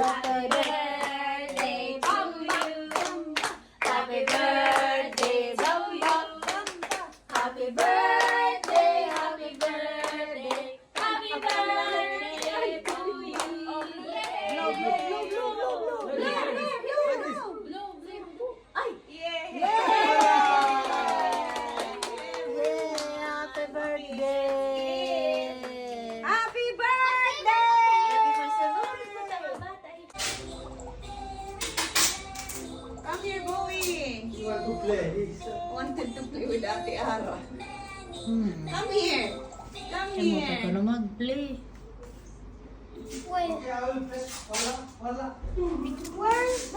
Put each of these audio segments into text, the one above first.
birthday, Bamba. Happy birthday, Bamba. Happy birthday, happy birthday, happy birthday to you. Ay! Yeah! Happy birthday! Happy birthday! Come here, Bowie. You want to play? Wanted to play with Ate Ara. Come here. Come Ay, mo ka here. na mag-play. Wait, Wala, wala. where's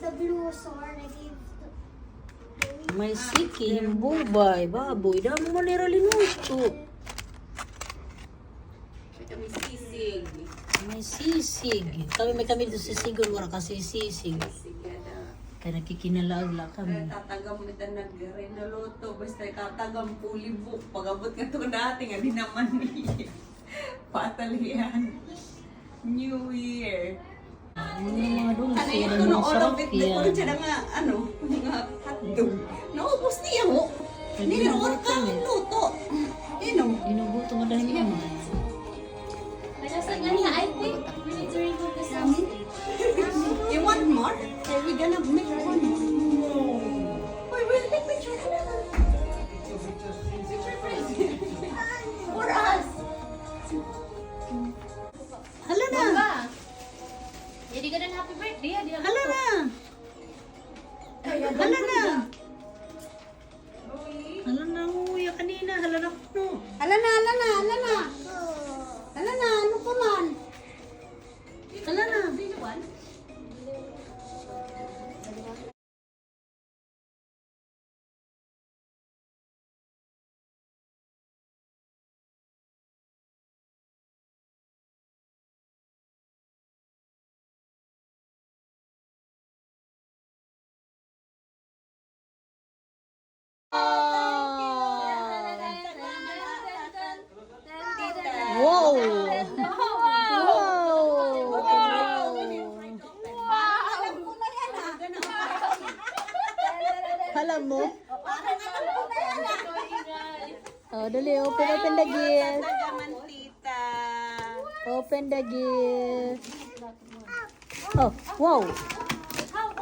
the blue sword I gave to May siki, bubay, baboy. Damo mo nira linuto. Kami sisig. May sisig. Kami dito sisigon, wala kasi sisig. Sige na. Kaya nakikinalaagla kami. Tatagam kita nag-renaloto. Basta tatagam pulibok. Pagabot nga ito natin. Hindi naman niya. Patalian. New Year. Ano yung mga dulce? Ano yung Ano tuno yung all sarap of it? yan? Kung siya na nga, mga hotdog. Naubos niya mo. Niliruan ka ang luto. Ino? Inubuto mo dahil naman. Masasagan na, I think we need to remove the sauce. You want more? Are we gonna make one more? Wait, we'll take picture na lang. Picture first. For us. Hala na. Bamba! Jadi ka na happy birthday, ah, di ako. Hala na. Hala na. Hala na, umuya kanina. Hala na, no. Hala na, hala na, hala na. Hala na, ano pa man? Hala na. Wow! Alam ko na yan ah. Alam mo? Parang alam ko na yan ah. Oh, dali, open the gift. Tagaman tita. Open the gift. Oh, wow!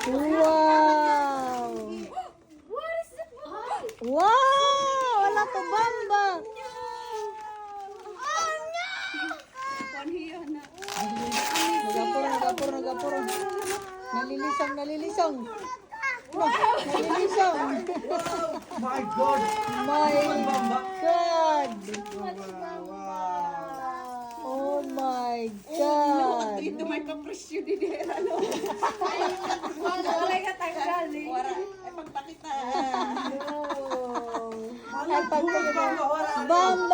Wow! Wow! Wala pa bamba! Nagapuro. Nalilisong. Nalilisong. My God! My God! Wow! Oh my God! Ito may kapresyo di dera no. Wala ka tanggal eh. Wala. Ay pagpakita. Ay, pagpagod. Bamba!